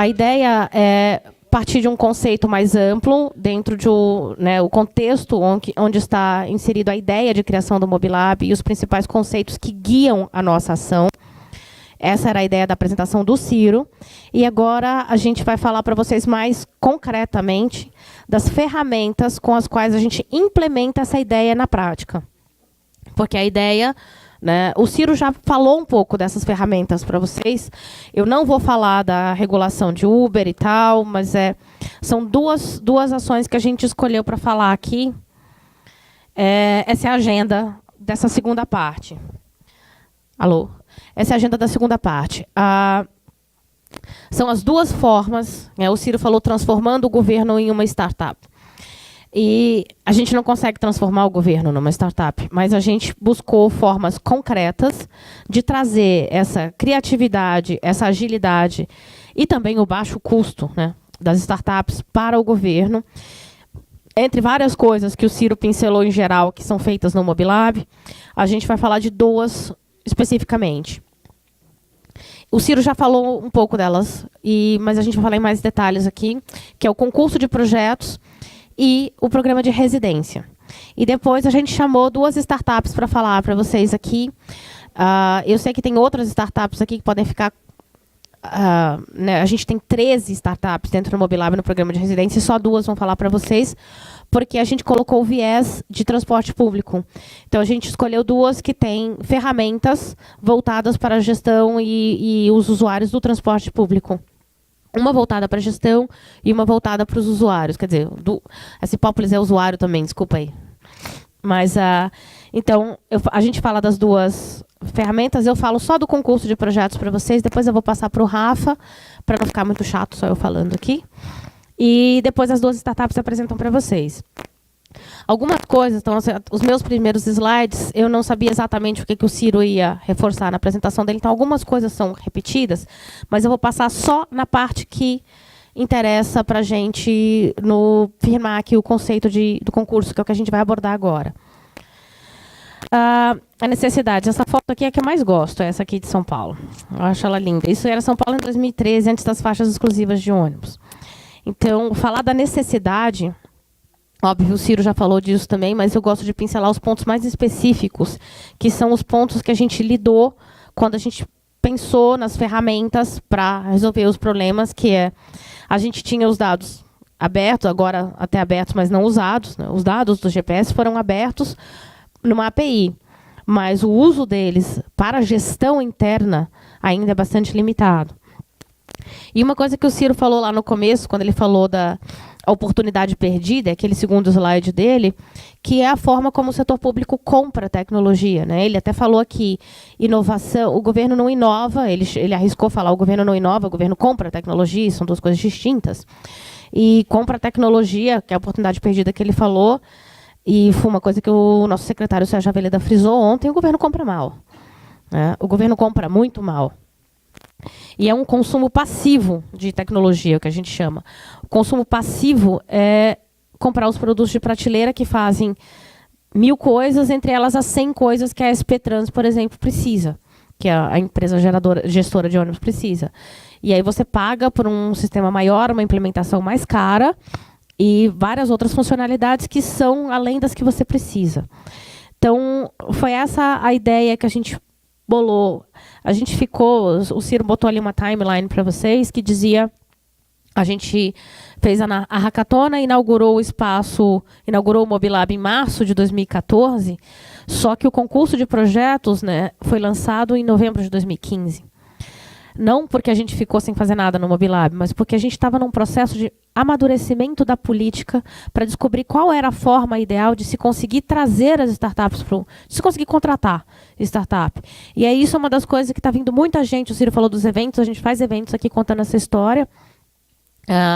A ideia é partir de um conceito mais amplo, dentro de o contexto onde está inserido a ideia de criação do Mobilab e os principais conceitos que guiam a nossa ação. Essa era a ideia da apresentação do Ciro. E agora a gente vai falar para vocês mais concretamente das ferramentas com as quais a gente implementa essa ideia na prática. Porque a ideia, né, o Ciro já falou um pouco dessas ferramentas para vocês. Eu não vou falar da regulação de Uber e tal, mas são duas ações que a gente escolheu para falar aqui. Essa é a agenda dessa segunda parte. Alô? Essa é a agenda da segunda parte. São as duas formas, né, o Ciro falou transformando o governo em uma startup. E a gente não consegue transformar o governo numa startup, mas a gente buscou formas concretas de trazer essa criatividade, essa agilidade e também o baixo custo, né, das startups para o governo. Entre várias coisas que o Ciro pincelou em geral, que são feitas no Mobilab, a gente vai falar de duas especificamente. O Ciro já falou um pouco delas, mas a gente vai falar em mais detalhes aqui, que é o concurso de projetos e o programa de residência. E depois a gente chamou duas startups para falar para vocês aqui. Eu sei que tem outras startups aqui que podem ficar... né, a gente tem 13 startups dentro do Mobilab no programa de residência, e só duas vão falar para vocês, porque a gente colocou o viés de transporte público. Então, a gente escolheu duas que têm ferramentas voltadas para a gestão e os usuários do transporte público. Uma voltada para a gestão e uma voltada para os usuários. Quer dizer, a Cipópolis é usuário também, desculpa aí. Mas, então, a gente fala das duas ferramentas, eu falo só do concurso de projetos para vocês, depois eu vou passar para o Rafa, para não ficar muito chato só eu falando aqui. E depois as duas startups apresentam para vocês. Algumas coisas, então, os meus primeiros slides, eu não sabia exatamente o que o Ciro ia reforçar na apresentação dele, então algumas coisas são repetidas, mas eu vou passar só na parte que interessa para a gente firmar aqui o conceito do concurso, que é o que a gente vai abordar agora. A necessidade. Essa foto aqui é a que eu mais gosto, é essa aqui de São Paulo. Eu acho ela linda. Isso era São Paulo em 2013, antes das faixas exclusivas de ônibus. Então, falar da necessidade, óbvio, o Ciro já falou disso também, mas eu gosto de pincelar os pontos mais específicos, que são os pontos que a gente lidou quando a gente pensou nas ferramentas para resolver os problemas, que a gente tinha os dados abertos, agora até abertos, mas não usados, né? Os dados do GPS foram abertos numa API, mas o uso deles para a gestão interna ainda é bastante limitado. E uma coisa que o Ciro falou lá no começo, quando ele falou da oportunidade perdida, aquele segundo slide dele, que é a forma como o setor público compra tecnologia, né? Ele até falou aqui, inovação, o governo não inova, ele arriscou falar, o governo não inova, o governo compra tecnologia, são duas coisas distintas. E compra tecnologia, que é a oportunidade perdida que ele falou, e foi uma coisa que o nosso secretário Sérgio Aveleda frisou ontem, o governo compra mal, né? O governo compra muito mal. E é um consumo passivo de tecnologia, o que a gente chama. O consumo passivo é comprar os produtos de prateleira que fazem 1000 coisas, entre elas as 100 coisas que a SP Trans, por exemplo, precisa, que a empresa gestora de ônibus precisa. E aí você paga por um sistema maior, uma implementação mais cara e várias outras funcionalidades que são além das que você precisa. Então, foi essa a ideia que a gente bolou. A gente o Ciro botou ali uma timeline para vocês que dizia, a gente fez a hackathon, inaugurou o Mobilab em março de 2014, só que o concurso de projetos, né, foi lançado em novembro de 2015. Não porque a gente ficou sem fazer nada no Mobilab, mas porque a gente estava num processo de amadurecimento da política para descobrir qual era a forma ideal de se conseguir trazer as startups, de se conseguir contratar startup. E aí isso é uma das coisas que está vindo muita gente, o Ciro falou dos eventos, a gente faz eventos aqui contando essa história.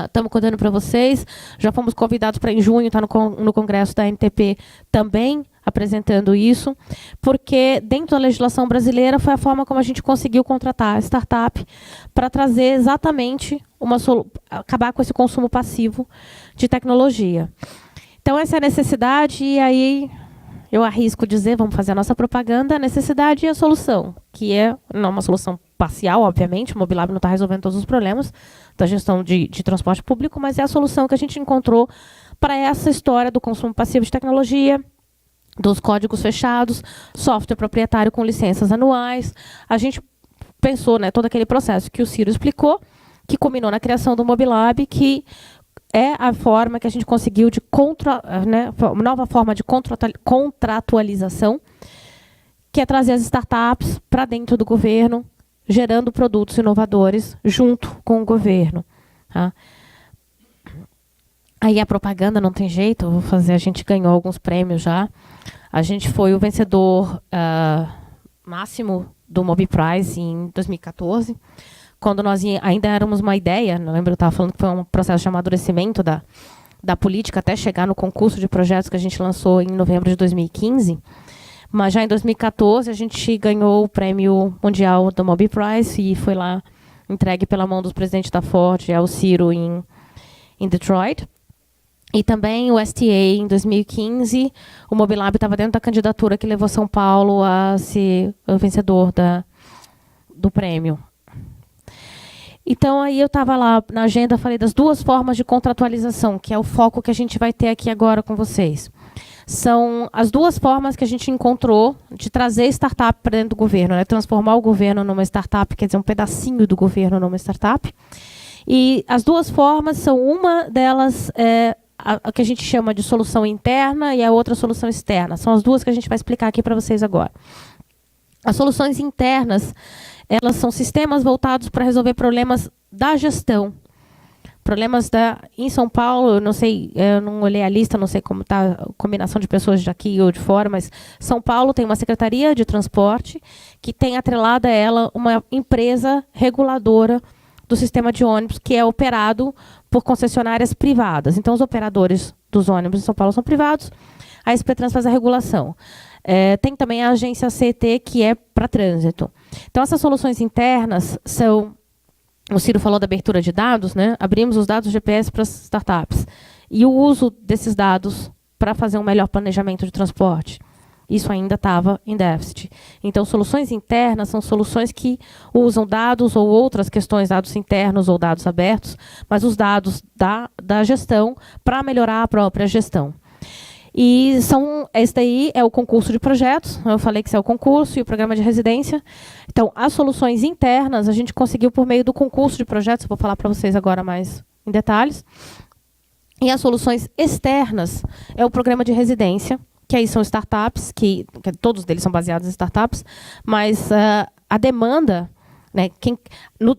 Estamos contando para vocês, já fomos convidados para em junho, estar no congresso da NTP também, apresentando isso, porque dentro da legislação brasileira foi a forma como a gente conseguiu contratar a startup para trazer exatamente acabar com esse consumo passivo de tecnologia. Então, essa é a necessidade, e aí eu arrisco dizer, vamos fazer a nossa propaganda, a necessidade e a solução, que é não uma solução parcial, obviamente, o Mobilab não está resolvendo todos os problemas da gestão de transporte público, mas é a solução que a gente encontrou para essa história do consumo passivo de tecnologia, dos códigos fechados, software proprietário com licenças anuais. A gente pensou, né, todo aquele processo que o Ciro explicou, que culminou na criação do Mobilab, que é a forma que a gente conseguiu de nova forma de contratualização, que é trazer as startups para dentro do governo, gerando produtos inovadores junto com o governo. Tá? Aí a propaganda não tem jeito, vou fazer, a gente ganhou alguns prêmios já. A gente foi o vencedor máximo do MobiPrize em 2014, quando nós ainda éramos uma ideia, não lembro, eu estava falando que foi um processo de amadurecimento da política até chegar no concurso de projetos que a gente lançou em novembro de 2015. Mas já em 2014 a gente ganhou o prêmio mundial do MobiPrize e foi lá entregue pela mão do presidente da Ford, o Ciro, em Detroit. E também o STA, em 2015, o Mobilab estava dentro da candidatura que levou São Paulo a ser o vencedor do prêmio. Então, aí eu estava lá na agenda, falei das duas formas de contratualização, que é o foco que a gente vai ter aqui agora com vocês. São as duas formas que a gente encontrou de trazer startup para dentro do governo, né? Transformar o governo numa startup, quer dizer, um pedacinho do governo numa startup. E as duas formas são, uma delas a que a gente chama de solução interna e a outra solução externa. São as duas que a gente vai explicar aqui para vocês agora. As soluções internas, elas são sistemas voltados para resolver problemas da gestão. Problemas em São Paulo, eu não sei, eu não olhei a lista, não sei como está a combinação de pessoas daqui ou de fora, mas São Paulo tem uma Secretaria de Transporte que tem atrelada a ela uma empresa reguladora do sistema de ônibus que é operado por concessionárias privadas. Então, os operadores dos ônibus em São Paulo são privados, a SP Trans faz a regulação. Tem também a agência CET, que é para trânsito. Então, essas soluções internas são... O Ciro falou da abertura de dados, né? Abrimos os dados GPS para as startups. E o uso desses dados para fazer um melhor planejamento de transporte. Isso ainda estava em déficit. Então, soluções internas são soluções que usam dados ou outras questões, dados internos ou dados abertos, mas os dados da gestão para melhorar a própria gestão. E esse daí é o concurso de projetos, eu falei que esse é o concurso e o programa de residência. Então, as soluções internas a gente conseguiu por meio do concurso de projetos, vou falar para vocês agora mais em detalhes. E as soluções externas é o programa de residência, que aí são startups, que todos deles são baseados em startups, mas a demanda, né,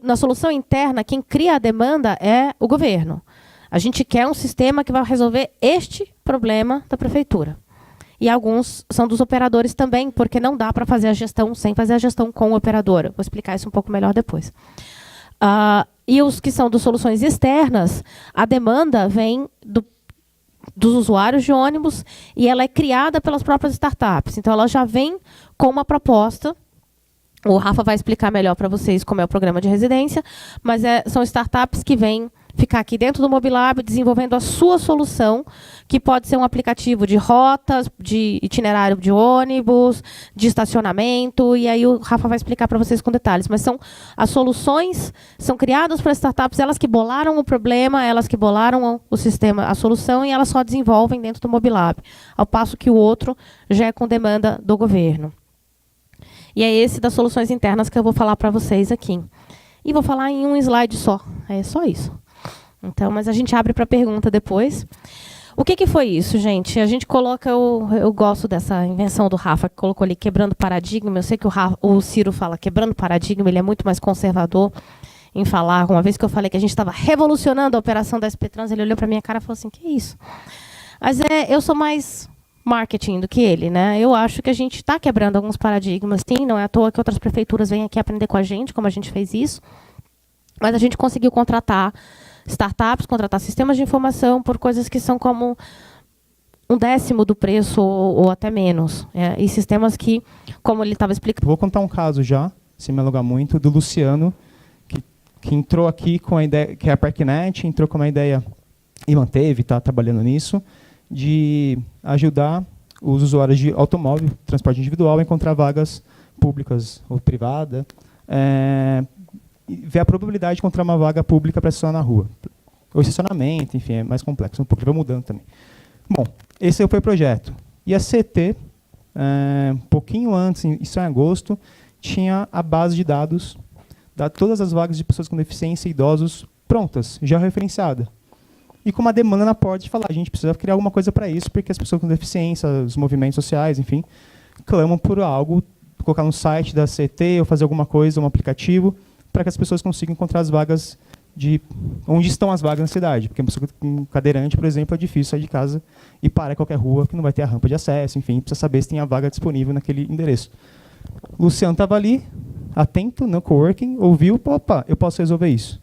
na solução interna, quem cria a demanda é o governo. A gente quer um sistema que vai resolver este problema da prefeitura. E alguns são dos operadores também, porque não dá para fazer a gestão sem fazer a gestão com o operador. Vou explicar isso um pouco melhor depois. E os que são das soluções externas, a demanda vem dos usuários de ônibus e ela é criada pelas próprias startups. Então, ela já vem com uma proposta. O Rafa vai explicar melhor para vocês como é o programa de residência, mas são startups que vêm ficar aqui dentro do Mobilab desenvolvendo a sua solução, que pode ser um aplicativo de rotas, de itinerário de ônibus, de estacionamento, e aí o Rafa vai explicar para vocês com detalhes. Mas as soluções são criadas para startups, elas que bolaram o problema, elas que bolaram o sistema, a solução, e elas só desenvolvem dentro do Mobilab, ao passo que o outro já é com demanda do governo. E é esse das soluções internas que eu vou falar para vocês aqui. E vou falar em um slide só, é só isso. Então, mas a gente abre para pergunta depois. O que foi isso, gente? A gente coloca, eu gosto dessa invenção do Rafa, que colocou ali quebrando paradigma. Eu sei que o Ciro fala quebrando paradigma, ele é muito mais conservador em falar. Uma vez que eu falei que a gente estava revolucionando a operação da SP Trans, ele olhou para minha cara e falou assim, que isso? Mas eu sou mais marketing do que ele, né? Eu acho que a gente está quebrando alguns paradigmas, sim, não é à toa que outras prefeituras vêm aqui aprender com a gente, como a gente fez isso. Mas a gente conseguiu contratar startups, contratar sistemas de informação por coisas que são como 1/10 do preço ou até menos. E sistemas que, como ele estava explicando... Vou contar um caso já, sem me alongar muito, do Luciano, que entrou aqui com a ideia, que é a Parknet, entrou com uma ideia e manteve, está trabalhando nisso, de ajudar os usuários de automóvel, transporte individual, a encontrar vagas públicas ou privadas, e ver a probabilidade de encontrar uma vaga pública para estacionar na rua. Ou estacionamento, enfim, é mais complexo, um pouco, vai mudando também. Bom, esse foi o projeto. E a CT, um pouquinho antes, isso em agosto, tinha a base de dados de todas as vagas de pessoas com deficiência e idosos prontas, já referenciada. E com uma demanda na porta de falar, a gente precisa criar alguma coisa para isso, porque as pessoas com deficiência, os movimentos sociais, enfim, clamam por algo, colocar no site da CT ou fazer alguma coisa, um aplicativo, para que as pessoas consigam encontrar as vagas de onde estão as vagas na cidade. Porque uma pessoa com cadeirante, por exemplo, é difícil sair de casa e parar em qualquer rua, que não vai ter a rampa de acesso, enfim, precisa saber se tem a vaga disponível naquele endereço. Luciano estava ali, atento, no coworking, ouviu, opa, eu posso resolver isso.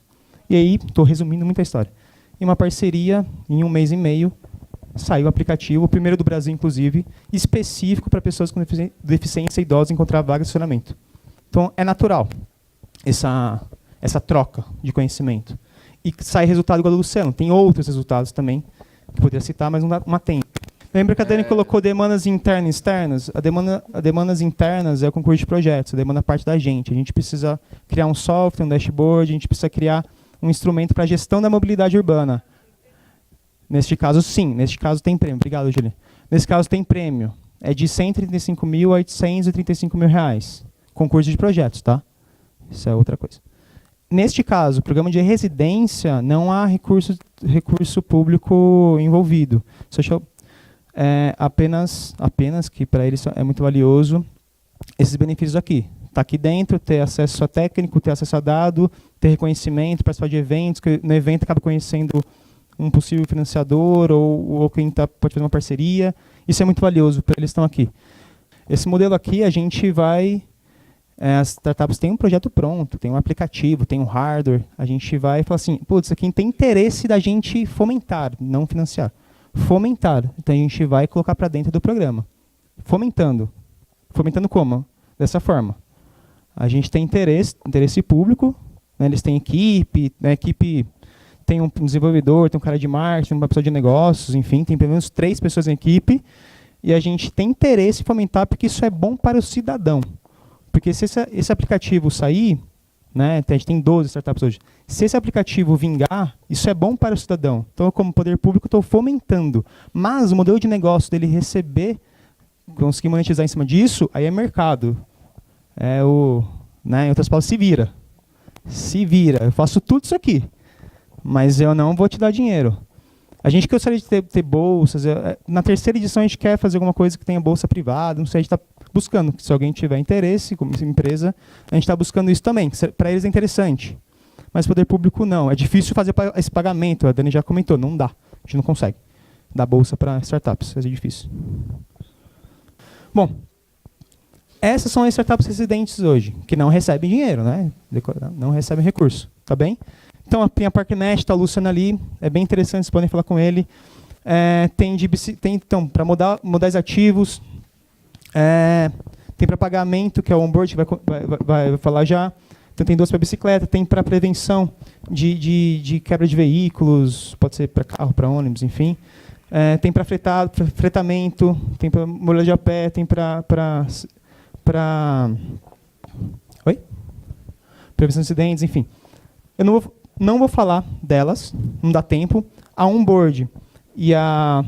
E aí, estou resumindo muita história. Em uma parceria, em 1 mês e meio, saiu o aplicativo, o primeiro do Brasil, inclusive, específico para pessoas com deficiência e idosos encontrar vaga de estacionamento. Então, é natural essa troca de conhecimento. E sai resultado igual do Luciano. Tem outros resultados também, que eu poderia citar, mas não dá uma tempo. Lembra que a Dani colocou demandas internas e externas? A demandas internas é o concurso de projetos, a demanda parte da gente. A gente precisa criar um software, um dashboard, a gente precisa criar um instrumento para a gestão da mobilidade urbana. Neste caso, sim. Neste caso, tem prêmio. Obrigado, Julia. Nesse caso, tem prêmio. É de R$ 135 mil a R$ 835 mil. Concurso de projetos, tá? Isso é outra coisa. Neste caso, programa de residência, não há recurso público envolvido. Apenas que para eles é muito valioso esses benefícios aqui. Está aqui dentro, ter acesso a técnico, ter acesso a dado, ter reconhecimento, participar de eventos, que no evento acaba conhecendo um possível financiador ou quem pode fazer uma parceria. Isso é muito valioso para eles que estão aqui. Esse modelo aqui, a gente vai... as startups têm um projeto pronto, tem um aplicativo, tem um hardware. A gente vai falar assim, putz, isso aqui tem interesse da gente fomentar, não financiar. Fomentar. Então a gente vai colocar para dentro do programa. Fomentando. Fomentando como? Dessa forma. A gente tem interesse público, né, eles têm equipe, né, a equipe tem um desenvolvedor, tem um cara de marketing, uma pessoa de negócios, enfim, tem pelo menos 3 pessoas na equipe, e a gente tem interesse em fomentar porque isso é bom para o cidadão. Porque se esse aplicativo sair, né, a gente tem 12 startups hoje, se esse aplicativo vingar, isso é bom para o cidadão. Então, eu, como poder público, estou fomentando. Mas o modelo de negócio dele receber, conseguir monetizar em cima disso, aí é mercado. Em outras palavras, se vira. Se vira. Eu faço tudo isso aqui, mas eu não vou te dar dinheiro. A gente gostaria de ter bolsas. Na terceira edição, a gente quer fazer alguma coisa que tenha bolsa privada. Não sei, a gente está buscando. Se alguém tiver interesse, como empresa, a gente está buscando isso também. Para eles é interessante. Mas poder público não. É difícil fazer esse pagamento. A Dani já comentou, não dá. A gente não consegue dar bolsa para startups. É difícil. Bom, essas são as startups residentes hoje, que não recebem dinheiro, né? Não recebem recurso. Tá bem? Então, tem a Parknet, está a Luciana ali. É bem interessante, vocês podem falar com ele. Tem então, para modais ativos. Tem para pagamento, que é o onboard, que vai falar já. Então, tem 2 para bicicleta. Tem para prevenção de quebra de veículos, pode ser para carro, para ônibus, enfim. Tem para fretamento, tem para mobilidade a pé, tem para prevenção de acidentes, enfim. Eu não vou falar delas, não dá tempo. A Onboard e a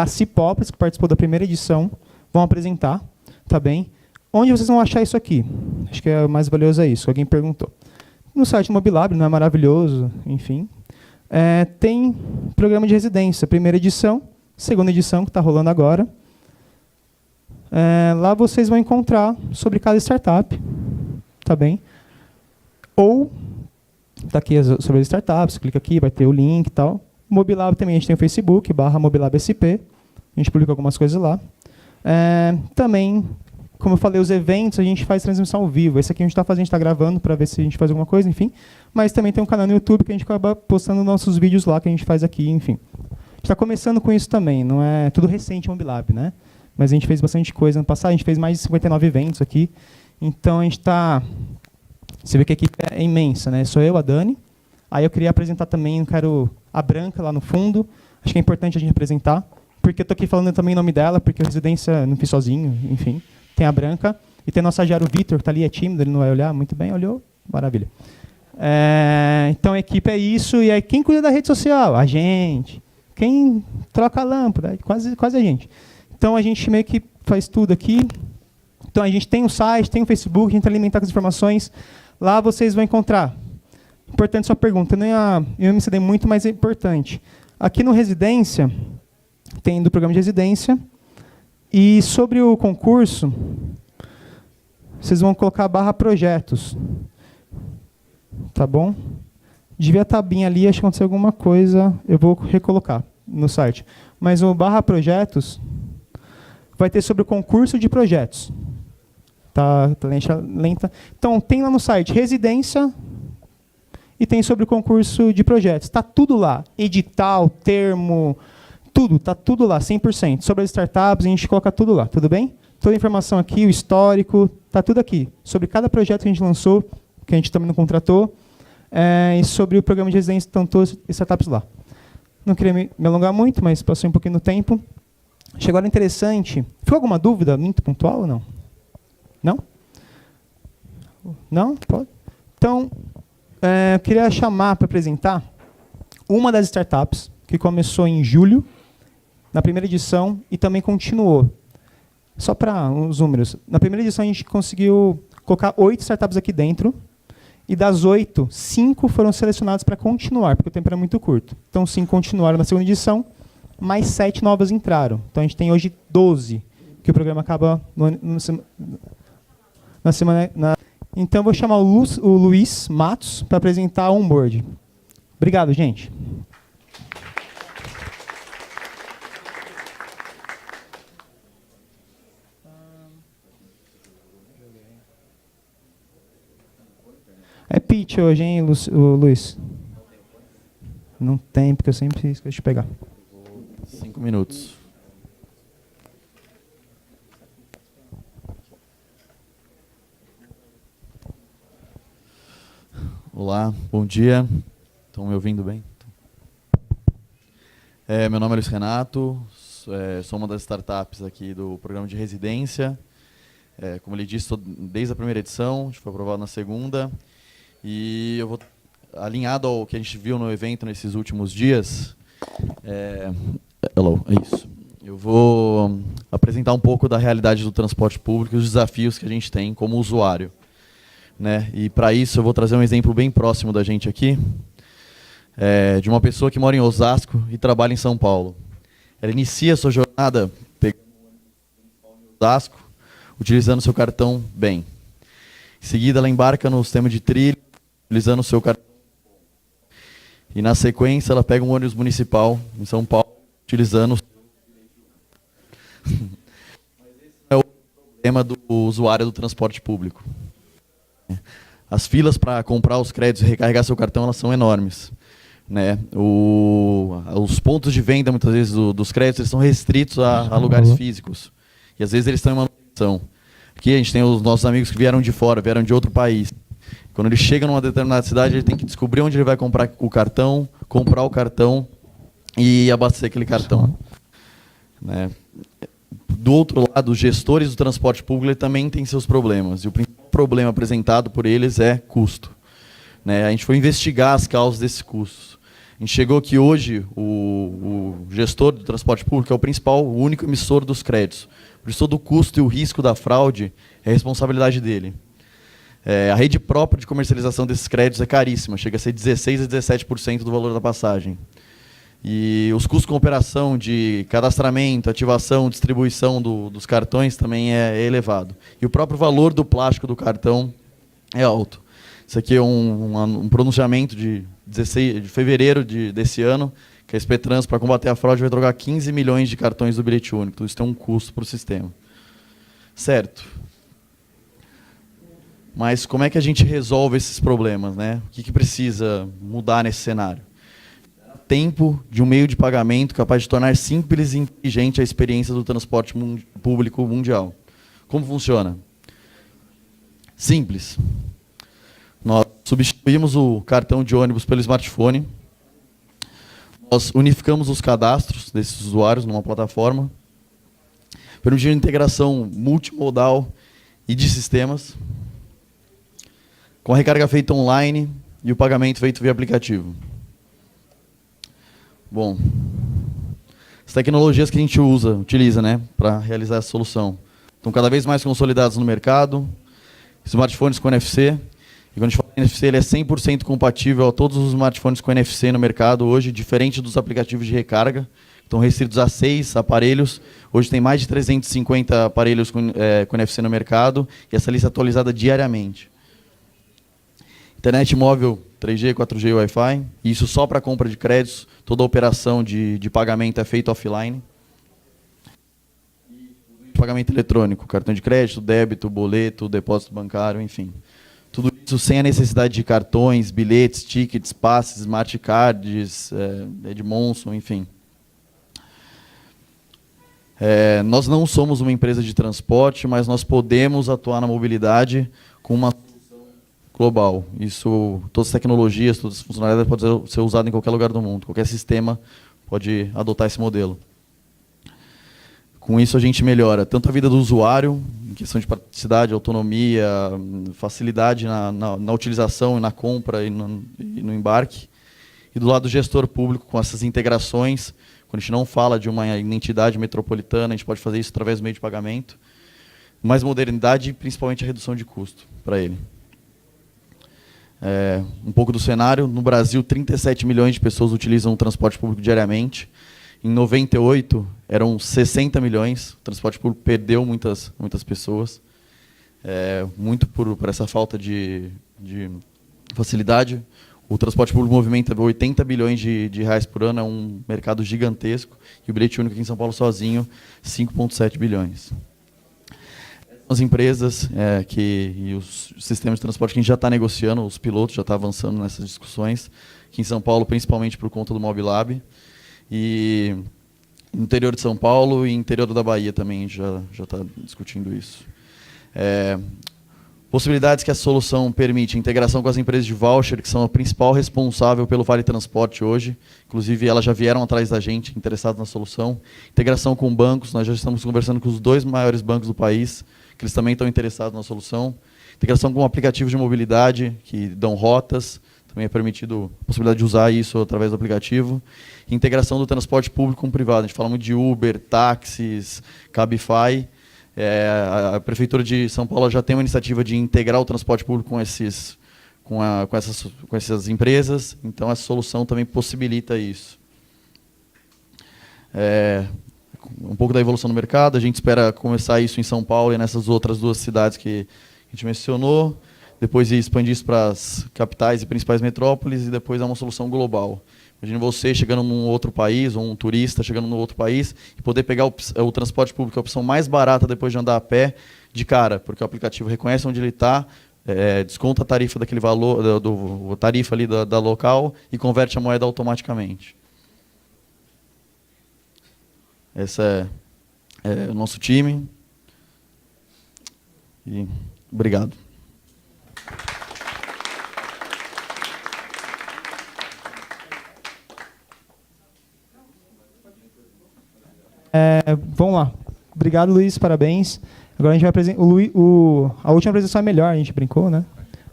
Cipopas, que participou da primeira edição, vão apresentar, tá bem? Onde vocês vão achar isso aqui? Acho que o mais valioso é isso, alguém perguntou. No site do Mobilab, não é maravilhoso, enfim. Tem programa de residência, primeira edição, segunda edição, que está rolando agora. Lá vocês vão encontrar sobre cada startup, tá bem? Ou, está aqui sobre as startups, clica aqui, vai ter o link e tal. Mobilab também, a gente tem o Facebook, /MobilabSP, a gente publica algumas coisas lá. Também, como eu falei, os eventos, a gente faz transmissão ao vivo. Esse aqui a gente está fazendo, a gente está gravando para ver se a gente faz alguma coisa, enfim. Mas também tem um canal no YouTube que a gente acaba postando nossos vídeos lá, que a gente faz aqui, enfim. A gente está começando com isso também, não é tudo recente o Mobilab, né? Mas a gente fez bastante coisa ano passado, a gente fez mais de 59 eventos aqui. Então, a gente está... Você vê que a equipe é imensa, né? Sou eu, a Dani. Aí eu queria apresentar também, eu quero a Branca lá no fundo. Acho que é importante a gente apresentar, porque eu estou aqui falando também em nome dela, porque a residência não fiz sozinho, enfim. Tem a Branca, e tem o nosso estagiário Vitor, que está ali, é tímido, ele não vai olhar muito bem, olhou, maravilha. Então a equipe é isso, e aí quem cuida da rede social? A gente. Quem troca a lâmpada? Quase a gente. Então a gente meio que faz tudo aqui. Então a gente tem um site, tem um Facebook, a gente alimenta com as informações. Lá vocês vão encontrar. Importante sua pergunta, nem eu me cedei muito, mas é importante. Aqui no Residência, tem do programa de residência, e sobre o concurso, vocês vão colocar /projetos. Tá bom? Devia estar bem ali, acho que aconteceu alguma coisa, eu vou recolocar no site. Mas o /projetos vai ter sobre o concurso de projetos. Tá lenta. Então, tem lá no site residência e tem sobre o concurso de projetos. Está tudo lá. Edital, termo, tudo. Está tudo lá, 100%. Sobre as startups, a gente coloca tudo lá. Tudo bem? Toda a informação aqui, o histórico, está tudo aqui. Sobre cada projeto que a gente lançou, que a gente também não contratou, e sobre o programa de residência, estão todas as startups lá. Não queria me alongar muito, mas passei um pouquinho no tempo. Chegou agora interessante. Ficou alguma dúvida muito pontual ou não? Não? Não? Pode? Então, eu queria chamar para apresentar uma das startups que começou em julho, na primeira edição, e também continuou. Só para os números. Na primeira edição, a gente conseguiu colocar 8 startups aqui dentro, e das 8, 5 foram selecionadas para continuar, porque o tempo era muito curto. Então, 5 continuaram na segunda edição, mais 7 novas entraram. Então, a gente tem hoje 12, que o programa acaba na semana... Então, eu vou chamar o Luiz Matos para apresentar o onboard. Obrigado, gente. É pitch hoje, hein, Luiz? Não tem, porque eu sempre esqueço de pegar. 5 minutos. Olá, bom dia. Estão me ouvindo bem? Meu nome é Luiz Renato, sou uma das startups aqui do programa de residência. Como ele disse, estou desde a primeira edição, a gente foi aprovado na segunda. E eu vou, alinhado ao que a gente viu no evento nesses últimos dias, é isso. Eu vou apresentar um pouco da realidade do transporte público e os desafios que a gente tem como usuário, né? E para isso eu vou trazer um exemplo bem próximo da gente aqui, de uma pessoa que mora em Osasco e trabalha em São Paulo. Ela inicia a sua jornada pegando em Osasco, utilizando seu cartão BEM. Em seguida, ela embarca no sistema de trilho, utilizando o seu cartão. E, na sequência, ela pega um ônibus municipal em São Paulo, utilizando o... Mas esse não é o problema do usuário do transporte público. As filas para comprar os créditos e recarregar seu cartão, elas são enormes, né? Os pontos de venda, muitas vezes, dos créditos, eles são restritos a lugares físicos. E, às vezes, eles estão em manutenção. Aqui a gente tem os nossos amigos que vieram de fora, vieram de outro país. Quando ele chega numa determinada cidade, ele tem que descobrir onde ele vai comprar o cartão, comprar o cartão e abastecer aquele cartão, né? Do outro lado, os gestores do transporte público também têm seus problemas. E o principal problema apresentado por eles é custo, né? A gente foi investigar as causas desses custos. A gente chegou que hoje o gestor do transporte público é o principal, o único emissor dos créditos. Por isso, todo o custo e o risco da fraude é responsabilidade dele. A rede própria de comercialização desses créditos é caríssima, chega a ser 16% a 17% do valor da passagem. E os custos com operação de cadastramento, ativação, distribuição dos cartões também é elevado. E o próprio valor do plástico do cartão é alto. Isso aqui é um pronunciamento de fevereiro desse ano, que a SP Trans, para combater a fraude, vai trocar 15 milhões de cartões do bilhete único. Então, isso tem um custo para o sistema. Certo. Mas como é que a gente resolve esses problemas, né? O que precisa mudar nesse cenário? Tempo de um meio de pagamento capaz de tornar simples e inteligente a experiência do transporte público mundial. Como funciona? Simples. Nós substituímos o cartão de ônibus pelo smartphone. Nós unificamos os cadastros. desses usuários numa plataforma, permitindo integração multimodal e de sistemas, com a recarga feita online e o pagamento feito via aplicativo. Bom, as tecnologias que a gente utiliza, né, para realizar essa solução estão cada vez mais consolidadas no mercado, smartphones com NFC. E quando a gente fala em NFC, ele é 100% compatível a todos os smartphones com NFC no mercado hoje, diferente dos aplicativos de recarga, que estão restritos a 6 aparelhos. Hoje tem mais de 350 aparelhos com NFC no mercado, e essa lista é atualizada diariamente. Internet móvel 3G, 4G e Wi-Fi, e isso só para compra de créditos, toda a operação de pagamento é feita offline. Pagamento eletrônico, cartão de crédito, débito, boleto, depósito bancário, enfim. Tudo isso sem a necessidade de cartões, bilhetes, tickets, passes, smart cards, Edmondson, enfim. Nós não somos uma empresa de transporte, mas nós podemos atuar na mobilidade com uma solução global. Isso, todas as tecnologias, todas as funcionalidades podem ser usadas em qualquer lugar do mundo. Qualquer sistema pode adotar esse modelo. Com isso, a gente melhora tanto a vida do usuário, em questão de praticidade, autonomia, facilidade na utilização, na compra e no embarque. E do lado do gestor público, com essas integrações, quando a gente não fala de uma entidade metropolitana, a gente pode fazer isso através do meio de pagamento. Mais modernidade e, principalmente, a redução de custo para ele. Um pouco do cenário. No Brasil, 37 milhões de pessoas utilizam o transporte público diariamente. Em 98, eram 60 milhões. O transporte público perdeu muitas pessoas, muito por essa falta de facilidade. O transporte público movimenta 80 bilhões de reais por ano, é um mercado gigantesco. E o bilhete único aqui em São Paulo sozinho, 5,7 bilhões. As empresas e os sistemas de transporte que a gente já está negociando, os pilotos já estão avançando nessas discussões, aqui em São Paulo, principalmente por conta do Mobilab. E no interior de São Paulo e interior da Bahia também a gente já está discutindo isso. Possibilidades que a solução permite: integração com as empresas de voucher, que são a principal responsável pelo Vale Transporte hoje. Inclusive, elas já vieram atrás da gente, interessadas na solução. Integração com bancos, nós já estamos conversando com os 2 maiores bancos do país, que eles também estão interessados na solução. Integração com aplicativos de mobilidade, que dão rotas, também é permitido a possibilidade de usar isso através do aplicativo. Integração do transporte público com o privado. A gente fala muito de Uber, táxis, Cabify. A Prefeitura de São Paulo já tem uma iniciativa de integrar o transporte público com essas empresas. Então, essa solução também possibilita isso. Um pouco da evolução no mercado. A gente espera começar isso em São Paulo e nessas outras 2 cidades que a gente mencionou. Depois expandir isso para as capitais e principais metrópoles, e depois é uma solução global. Imagina você chegando num outro país, ou um turista chegando num outro país, e poder pegar o transporte público, a opção mais barata depois de andar a pé, de cara, porque o aplicativo reconhece onde ele está, desconta a tarifa daquele valor, a tarifa ali da local, e converte a moeda automaticamente. Esse é o nosso time. E obrigado. Vamos lá. Obrigado, Luiz, parabéns. Agora a gente vai apresentar. A última apresentação é melhor, a gente brincou, né?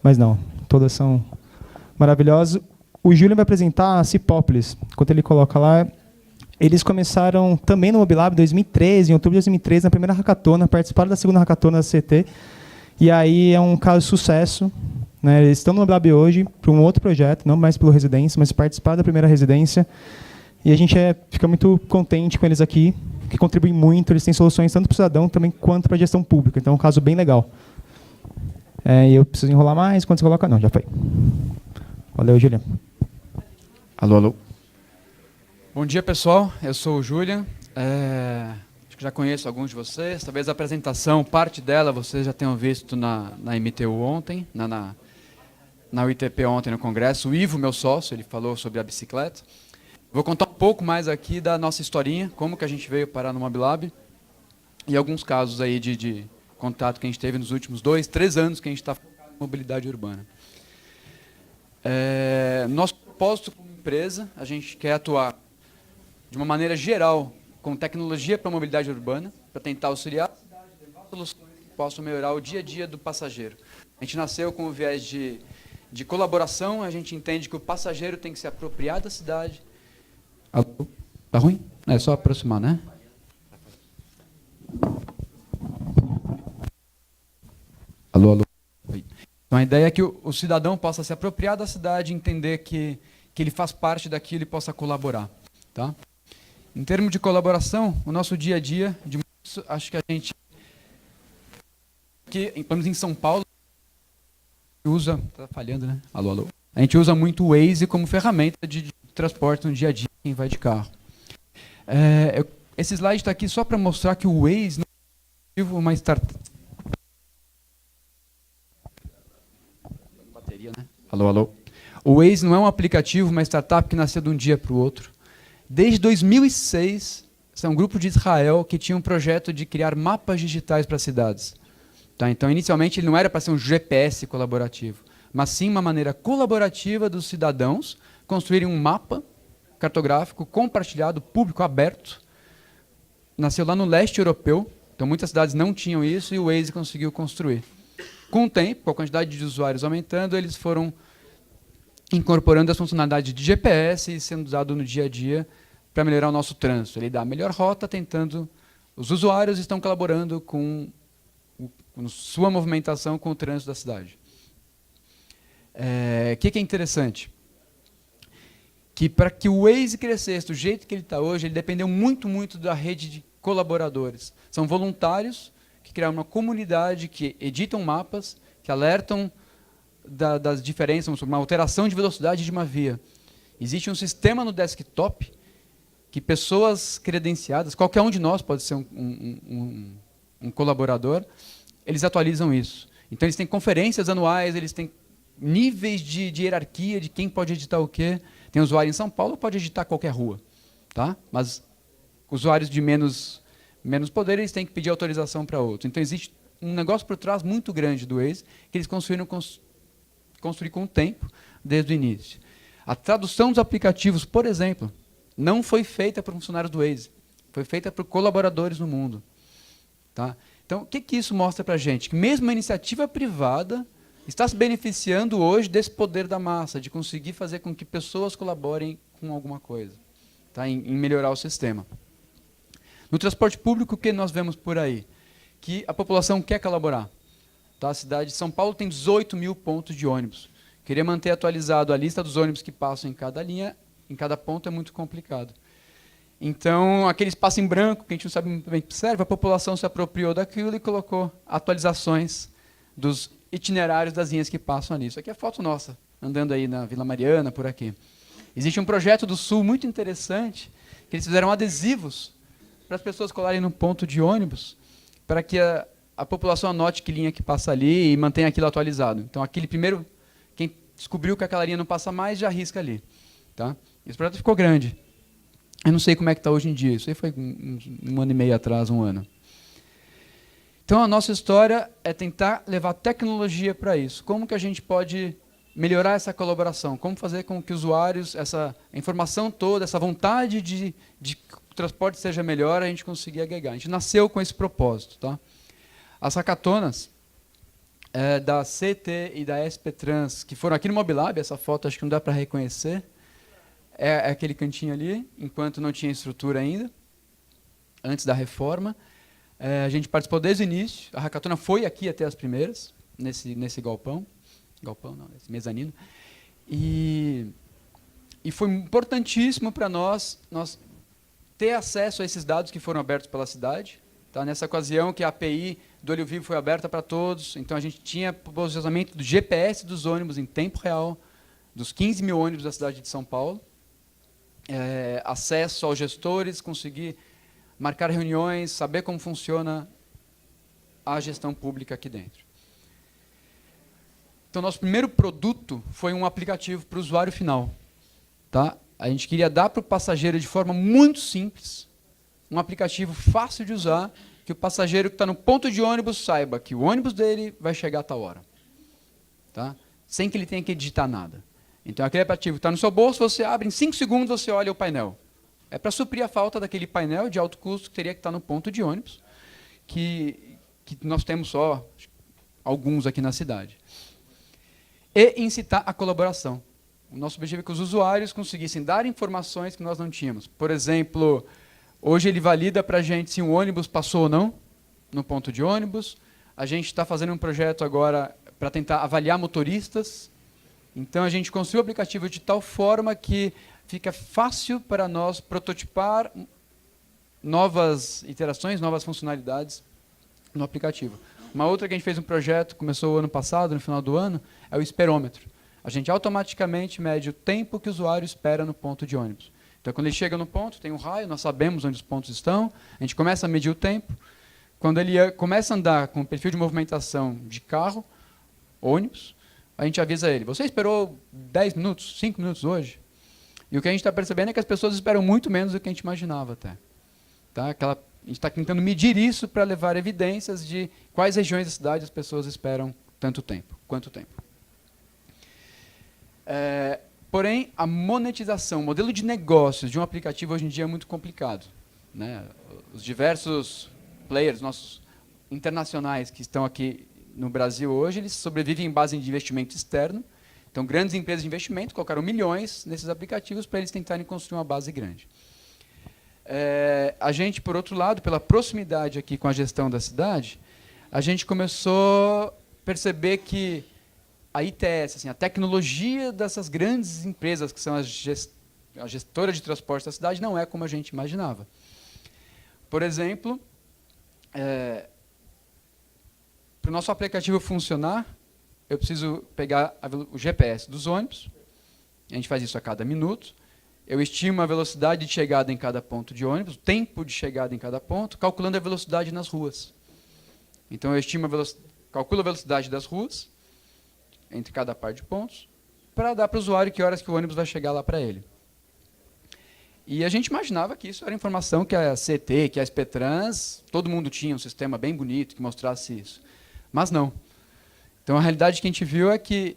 Mas não, todas são maravilhosas. O Júlio vai apresentar a Cipópolis. Enquanto ele coloca lá, eles começaram também no Mobilab em 2013, em outubro de 2013, na primeira hackathon, participaram da segunda hackathon da CT. E aí é um caso de sucesso. Né? Eles estão no Mobilab hoje para um outro projeto, não mais pelo Residência, mas participaram da primeira residência. E a gente fica muito contente com eles aqui, que contribuem muito. Eles têm soluções tanto para o cidadão também quanto para a gestão pública. Então é um caso bem legal. E eu preciso enrolar mais. Quando você coloca? Não, já foi. Valeu, Julian. Alô, alô. Bom dia, pessoal. Eu sou o Julian. Acho que já conheço alguns de vocês. Talvez a apresentação, parte dela, vocês já tenham visto na MTU ontem, na UITP ontem no congresso. O Ivo, meu sócio, ele falou sobre a bicicleta. Vou contar um pouco mais aqui da nossa historinha, como que a gente veio parar no Mobilab, e alguns casos aí de contato que a gente teve nos últimos 2, 3 anos que a gente está focado em mobilidade urbana. Nosso propósito como empresa, a gente quer atuar de uma maneira geral, com tecnologia para a mobilidade urbana, para tentar auxiliar a cidade, levar soluções que possam melhorar o dia a dia do passageiro. A gente nasceu com o viés de colaboração, a gente entende que o passageiro tem que se apropriar da cidade. Alô? Tá ruim? É só aproximar, né? Alô, alô. Então a ideia é que o cidadão possa se apropriar da cidade, entender que ele faz parte daquilo e possa colaborar. Tá? Em termos de colaboração, o nosso dia a dia, acho que a gente, aqui, pelo menos em São Paulo, usa, tá falhando, né? Alô, alô. A gente usa muito o Waze como ferramenta de transporte no dia a dia, quem vai de carro. Esse slide está aqui só para mostrar que o Waze não é uma startup. Bateria, né? Alô, alô. O Waze não é um aplicativo, uma startup que nasceu de um dia para o outro. Desde 2006, é um grupo de Israel que tinha um projeto de criar mapas digitais para cidades. Tá? Então, inicialmente, ele não era para ser um GPS colaborativo, mas sim uma maneira colaborativa dos cidadãos construírem um mapa cartográfico compartilhado, público, aberto. Nasceu lá no leste europeu, então muitas cidades não tinham isso e o Waze conseguiu construir. Com o tempo, com a quantidade de usuários aumentando, eles foram incorporando as funcionalidades de GPS e sendo usado no dia a dia para melhorar o nosso trânsito. Ele dá a melhor rota, tentando... Os usuários estão colaborando com sua movimentação com o trânsito da cidade. O que é interessante? Que para que o Waze crescesse do jeito que ele está hoje, ele dependeu muito, muito da rede de colaboradores. São voluntários que criaram uma comunidade, que editam mapas, que alertam das diferenças, uma alteração de velocidade de uma via. Existe um sistema no desktop que pessoas credenciadas, qualquer um de nós pode ser um colaborador, eles atualizam isso. Então, eles têm conferências anuais, eles têm níveis de hierarquia de quem pode editar o quê. Tem usuário em São Paulo, pode editar qualquer rua. Tá? Mas usuários de menos poder, eles têm que pedir autorização para outros. Então, existe um negócio por trás muito grande do Waze, que eles construir com o tempo, desde o início. A tradução dos aplicativos, por exemplo, não foi feita por funcionários do Waze, foi feita por colaboradores no mundo. Tá? Então, o que isso mostra para a gente? Que mesmo a iniciativa privada está se beneficiando hoje desse poder da massa, de conseguir fazer com que pessoas colaborem com alguma coisa, tá? em melhorar o sistema. No transporte público, o que nós vemos por aí? Que a população quer colaborar. Tá? A cidade de São Paulo tem 18 mil pontos de ônibus. Queria manter atualizado a lista dos ônibus que passam em cada linha, em cada ponto é muito complicado. Então, aquele espaço em branco, que a gente não sabe muito bem o que serve, a população se apropriou daquilo e colocou atualizações dos itinerários das linhas que passam ali. Isso aqui é foto nossa, andando aí na Vila Mariana, por aqui. Existe um projeto do Sul muito interessante, que eles fizeram adesivos para as pessoas colarem no ponto de ônibus, para que a população anote que linha que passa ali e mantenha aquilo atualizado. Então, aquele primeiro, quem descobriu que aquela linha não passa mais, já arrisca ali. Tá? Esse projeto ficou grande. Eu não sei como é que está hoje em dia. Isso aí foi um ano e meio atrás, um ano. Então, a nossa história é tentar levar tecnologia para isso. Como que a gente pode melhorar essa colaboração? Como fazer com que usuários, essa informação toda, essa vontade de que o transporte seja melhor, a gente consiga agregar. A gente nasceu com esse propósito. Tá? As hackatonas da CT e da SP Trans, que foram aqui no Mobilab, essa foto acho que não dá para reconhecer, é aquele cantinho ali, enquanto não tinha estrutura ainda, antes da reforma. A gente participou desde o início, a hackatona foi aqui até as primeiras, nesse galpão não, nesse mezanino, e foi importantíssimo para nós ter acesso a esses dados que foram abertos pela cidade. Tá? Nessa ocasião que a API do Olho Vivo foi aberta para todos, então a gente tinha posicionamento do GPS dos ônibus em tempo real, dos 15 mil ônibus da cidade de São Paulo, acesso aos gestores, conseguir marcar reuniões, saber como funciona a gestão pública aqui dentro. Então, nosso primeiro produto foi um aplicativo para o usuário final. Tá? A gente queria dar para o passageiro, de forma muito simples, um aplicativo fácil de usar, que o passageiro que está no ponto de ônibus saiba que o ônibus dele vai chegar a tal hora. Tá? Sem que ele tenha que digitar nada. Então, aquele aplicativo está no seu bolso, você abre, em 5 segundos você olha o painel. É para suprir a falta daquele painel de alto custo que teria que estar no ponto de ônibus, que nós temos só alguns aqui na cidade. E incitar a colaboração. O nosso objetivo é que os usuários conseguissem dar informações que nós não tínhamos. Por exemplo, hoje ele valida para a gente se um ônibus passou ou não no ponto de ônibus. A gente está fazendo um projeto agora para tentar avaliar motoristas. Então, a gente construiu o aplicativo de tal forma que fica fácil para nós prototipar novas iterações, novas funcionalidades no aplicativo. Uma outra que a gente fez um projeto, começou o ano passado, no final do ano, é o esperômetro. A gente automaticamente mede o tempo que o usuário espera no ponto de ônibus. Então, quando ele chega no ponto, tem um raio, nós sabemos onde os pontos estão, a gente começa a medir o tempo. Quando ele começa a andar com o perfil de movimentação de carro, ônibus, a gente avisa ele, você esperou 10 minutos, 5 minutos hoje? E o que a gente está percebendo é que as pessoas esperam muito menos do que a gente imaginava até. Tá? A gente está tentando medir isso para levar evidências de quais regiões da cidade as pessoas esperam tanto tempo, quanto tempo. Porém, a monetização, o modelo de negócios de um aplicativo hoje em dia é muito complicado. Né? Os diversos players nossos internacionais que estão aqui no Brasil hoje, eles sobrevivem em base de investimento externo. Então, grandes empresas de investimento colocaram milhões nesses aplicativos para eles tentarem construir uma base grande. A gente, por outro lado, pela proximidade aqui com a gestão da cidade, a gente começou a perceber que a ITS, assim, a tecnologia dessas grandes empresas, que são a gestora de transporte da cidade, não é como a gente imaginava. Por exemplo, para o nosso aplicativo funcionar, eu preciso pegar o GPS dos ônibus, a gente faz isso a cada minuto, eu estimo a velocidade de chegada em cada ponto de ônibus, o tempo de chegada em cada ponto, calculando a velocidade nas ruas. Então, eu estimo calculo a velocidade das ruas, entre cada par de pontos, para dar para o usuário que horas que o ônibus vai chegar lá para ele. E a gente imaginava que isso era informação que a CT, que a SPTrans, todo mundo tinha um sistema bem bonito que mostrasse isso. Mas não. Então, a realidade que a gente viu é que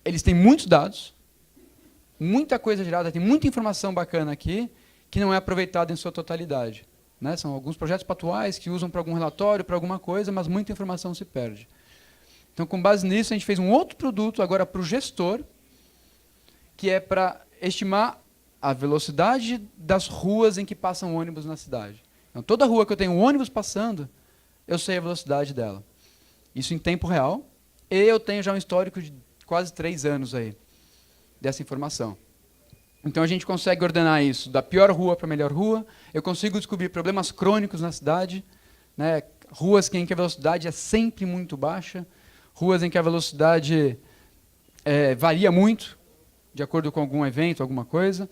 eles têm muitos dados, muita coisa gerada, tem muita informação bacana aqui, que não é aproveitada em sua totalidade. Né? São alguns projetos patuais que usam para algum relatório, para alguma coisa, mas muita informação se perde. Então, com base nisso, a gente fez um outro produto agora para o gestor, que é para estimar a velocidade das ruas em que passam ônibus na cidade. Então, toda rua que eu tenho um ônibus passando, eu sei a velocidade dela. Isso em tempo real. E eu tenho já um histórico de quase 3 anos aí dessa informação. Então, a gente consegue ordenar isso da pior rua para a melhor rua. Eu consigo descobrir problemas crônicos na cidade, né? Ruas em que a velocidade é sempre muito baixa, ruas em que a velocidade varia muito, de acordo com algum evento, alguma coisa.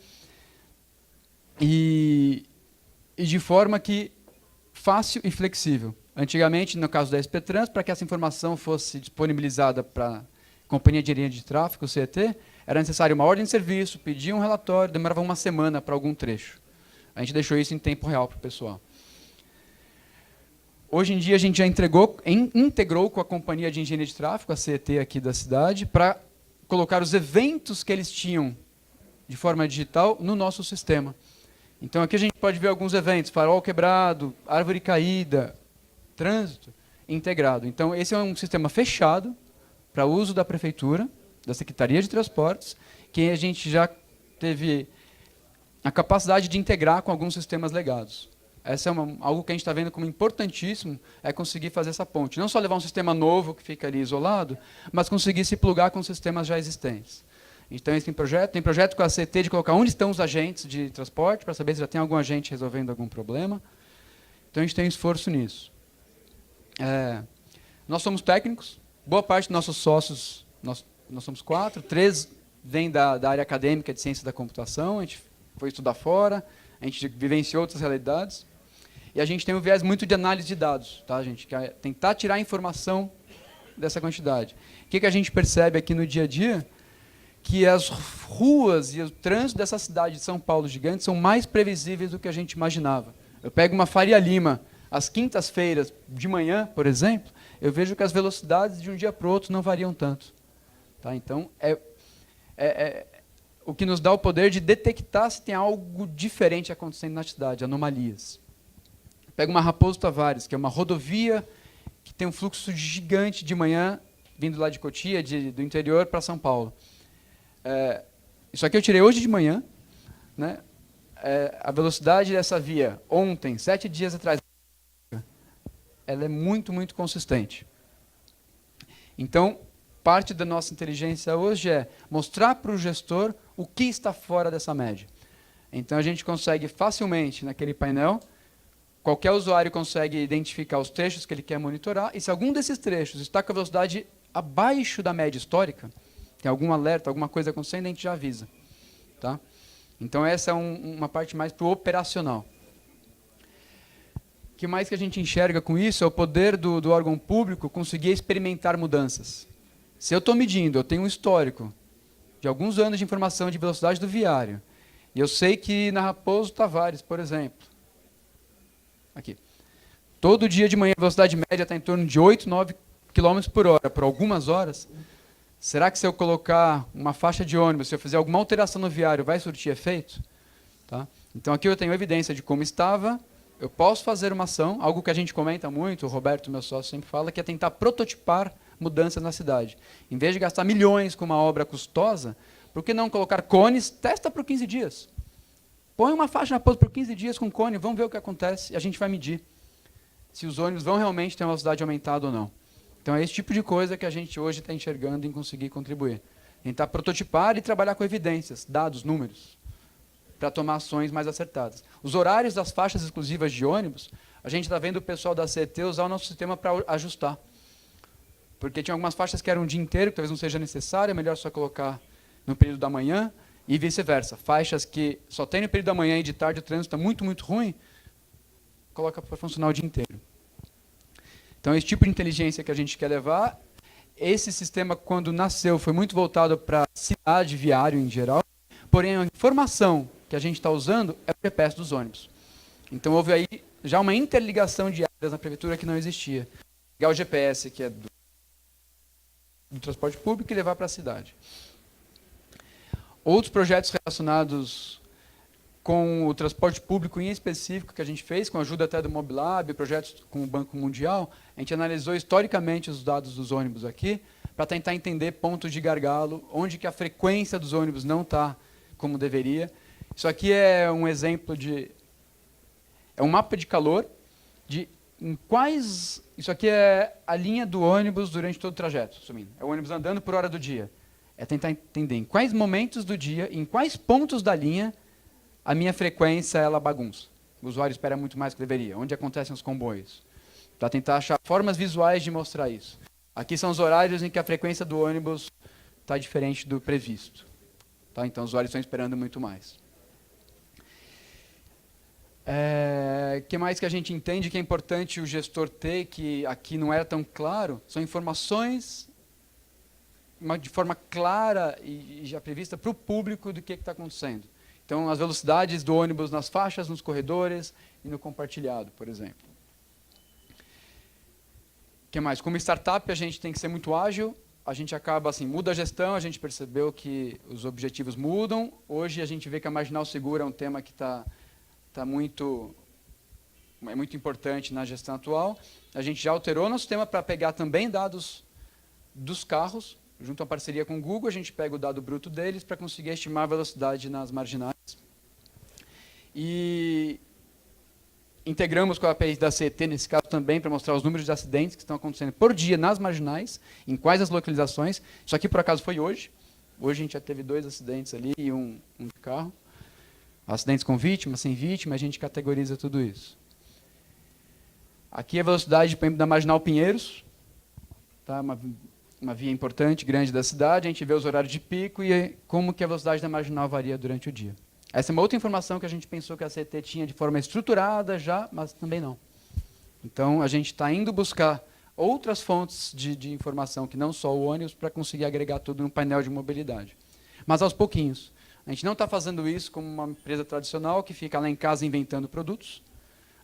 E de forma que fácil e flexível. Antigamente, no caso da SPTrans, para que essa informação fosse disponibilizada para a Companhia de Engenharia de Tráfego, CET, era necessário uma ordem de serviço, pedir um relatório, demorava uma semana para algum trecho. A gente deixou isso em tempo real para o pessoal. Hoje em dia, a gente já integrou com a Companhia de Engenharia de Tráfego, a CET aqui da cidade, para colocar os eventos que eles tinham de forma digital no nosso sistema. Então, aqui a gente pode ver alguns eventos, farol quebrado, árvore caída, trânsito integrado. Então, esse é um sistema fechado para uso da Prefeitura, da Secretaria de Transportes, que a gente já teve a capacidade de integrar com alguns sistemas legados. Essa é algo que a gente está vendo como importantíssimo, é conseguir fazer essa ponte. Não só levar um sistema novo que fica ali isolado, mas conseguir se plugar com sistemas já existentes. Então, esse tem projeto com a CT de colocar onde estão os agentes de transporte, para saber se já tem algum agente resolvendo algum problema. Então, a gente tem um esforço nisso. Nós somos técnicos, boa parte dos nossos sócios, nós somos 4, 3 vêm da área acadêmica de ciência da computação, a gente foi estudar fora, a gente vivenciou outras realidades, e a gente tem um viés muito de análise de dados, tá, gente? Que é tentar tirar informação dessa quantidade. O que a gente percebe aqui no dia a dia? Que as ruas e o trânsito dessa cidade de São Paulo gigante são mais previsíveis do que a gente imaginava. Eu pego uma Faria Lima, às quintas-feiras de manhã, por exemplo, eu vejo que as velocidades de um dia para o outro não variam tanto. Tá? Então, o que nos dá o poder de detectar se tem algo diferente acontecendo na cidade, anomalias. Pega uma Raposo Tavares, que é uma rodovia que tem um fluxo gigante de manhã, vindo lá de Cotia, do interior para São Paulo. Isso aqui eu tirei hoje de manhã, né? A velocidade dessa via ontem, 7 dias atrás, ela é muito, muito consistente. Então, parte da nossa inteligência hoje é mostrar para o gestor o que está fora dessa média. Então, a gente consegue facilmente, naquele painel, qualquer usuário consegue identificar os trechos que ele quer monitorar, e se algum desses trechos está com a velocidade abaixo da média histórica, tem algum alerta, alguma coisa acontecendo, a gente já avisa. Tá? Então, essa é uma parte mais para o operacional. O que mais que a gente enxerga com isso é o poder do órgão público conseguir experimentar mudanças. Se eu estou medindo, eu tenho um histórico de alguns anos de informação de velocidade do viário, e eu sei que na Raposo Tavares, por exemplo, aqui, todo dia de manhã a velocidade média está em torno de 8, 9 km por hora, por algumas horas. Será que se eu colocar uma faixa de ônibus, se eu fizer alguma alteração no viário, vai surtir efeito? Tá? Então aqui eu tenho evidência de como estava, eu posso fazer uma ação, algo que a gente comenta muito, o Roberto, meu sócio, sempre fala, que é tentar prototipar mudanças na cidade. Em vez de gastar milhões com uma obra custosa, por que não colocar cones? Testa por 15 dias. Põe uma faixa na pose por 15 dias com cone, vamos ver o que acontece, e a gente vai medir se os ônibus vão realmente ter uma velocidade aumentada ou não. Então, é esse tipo de coisa que a gente hoje está enxergando em conseguir contribuir. Tentar prototipar e trabalhar com evidências, dados, números, para tomar ações mais acertadas. Os horários das faixas exclusivas de ônibus, a gente está vendo o pessoal da CET usar o nosso sistema para ajustar. Porque tinha algumas faixas que eram o dia inteiro, que talvez não seja necessário, é melhor só colocar no período da manhã, e vice-versa. Faixas que só tem no período da manhã e de tarde o trânsito está muito, muito ruim, coloca para funcionar o dia inteiro. Então, esse tipo de inteligência que a gente quer levar, esse sistema, quando nasceu, foi muito voltado para a cidade, viário em geral, porém, a informação que a gente está usando é o GPS dos ônibus. Então, houve aí já uma interligação de áreas na prefeitura que não existia. Pegar o GPS, que é do transporte público, e levar para a cidade. Outros projetos relacionados com o transporte público em específico que a gente fez, com a ajuda até do Mobilab, projetos com o Banco Mundial, a gente analisou historicamente os dados dos ônibus aqui, para tentar entender pontos de gargalo, onde que a frequência dos ônibus não está como deveria. Isso aqui é um exemplo de... é um mapa de calor, de em quais... Isso aqui é a linha do ônibus durante todo o trajeto, sumindo. É o ônibus andando por hora do dia. É tentar entender em quais momentos do dia, em quais pontos da linha, a minha frequência ela bagunça. O usuário espera muito mais do que deveria. Onde acontecem os comboios. Para tentar achar formas visuais de mostrar isso. Aqui são os horários em que a frequência do ônibus está diferente do previsto. Tá? Então, os usuários estão esperando muito mais. Que mais que a gente entende que é importante o gestor ter, que aqui não era tão claro, são informações de forma clara e já prevista para o público do que está acontecendo. Então, as velocidades do ônibus nas faixas, nos corredores e no compartilhado, por exemplo. O que mais? Como startup, a gente tem que ser muito ágil. A gente acaba assim, muda a gestão, a gente percebeu que os objetivos mudam. Hoje, a gente vê que a Marginal Segura é um tema que é muito importante na gestão atual. A gente já alterou nosso tema para pegar também dados dos carros. Junto à parceria com o Google, a gente pega o dado bruto deles para conseguir estimar a velocidade nas marginais. E integramos com a API da CET, nesse caso também, para mostrar os números de acidentes que estão acontecendo por dia nas marginais, em quais as localizações. Isso aqui, por acaso, foi hoje. Hoje a gente já teve 2 acidentes ali e um de carro. Acidentes com vítima, sem vítima, a gente categoriza tudo isso. Aqui a velocidade da Marginal Pinheiros, tá? Uma via importante, grande da cidade, a gente vê os horários de pico e como que a velocidade da marginal varia durante o dia. Essa é uma outra informação que a gente pensou que a CT tinha de forma estruturada já, mas também não. Então, a gente está indo buscar outras fontes de informação, que não só o ônibus, para conseguir agregar tudo no painel de mobilidade. Mas aos pouquinhos. A gente não está fazendo isso como uma empresa tradicional que fica lá em casa inventando produtos.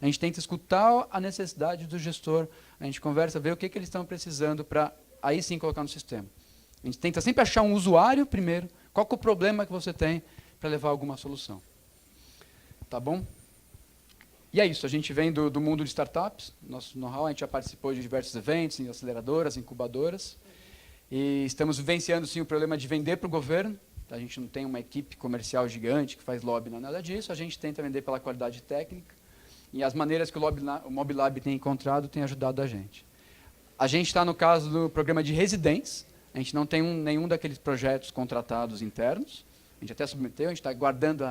A gente tenta escutar a necessidade do gestor, a gente conversa, ver o que eles estão precisando para aí sim colocar no sistema. A gente tenta sempre achar um usuário primeiro, Qual que é o problema que você tem para levar alguma solução? Tá bom? E é isso, a gente vem do mundo de startups, nosso know-how, a gente já participou de diversos eventos, em aceleradoras, incubadoras, e estamos vivenciando sim o problema de vender para o governo. A gente não tem uma equipe comercial gigante que faz lobby, não é nada disso, a gente tenta vender pela qualidade técnica, e as maneiras que o Mobilab tem encontrado têm ajudado a gente. A gente está no caso do programa de residentes, a gente não tem nenhum daqueles projetos contratados internos, a gente até submeteu, a gente está guardando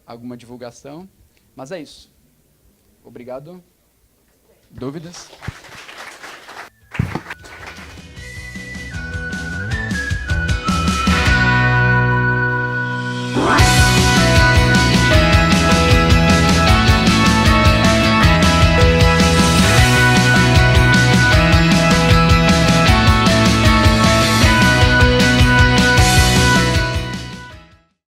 alguma divulgação, mas é isso. Obrigado. Dúvidas?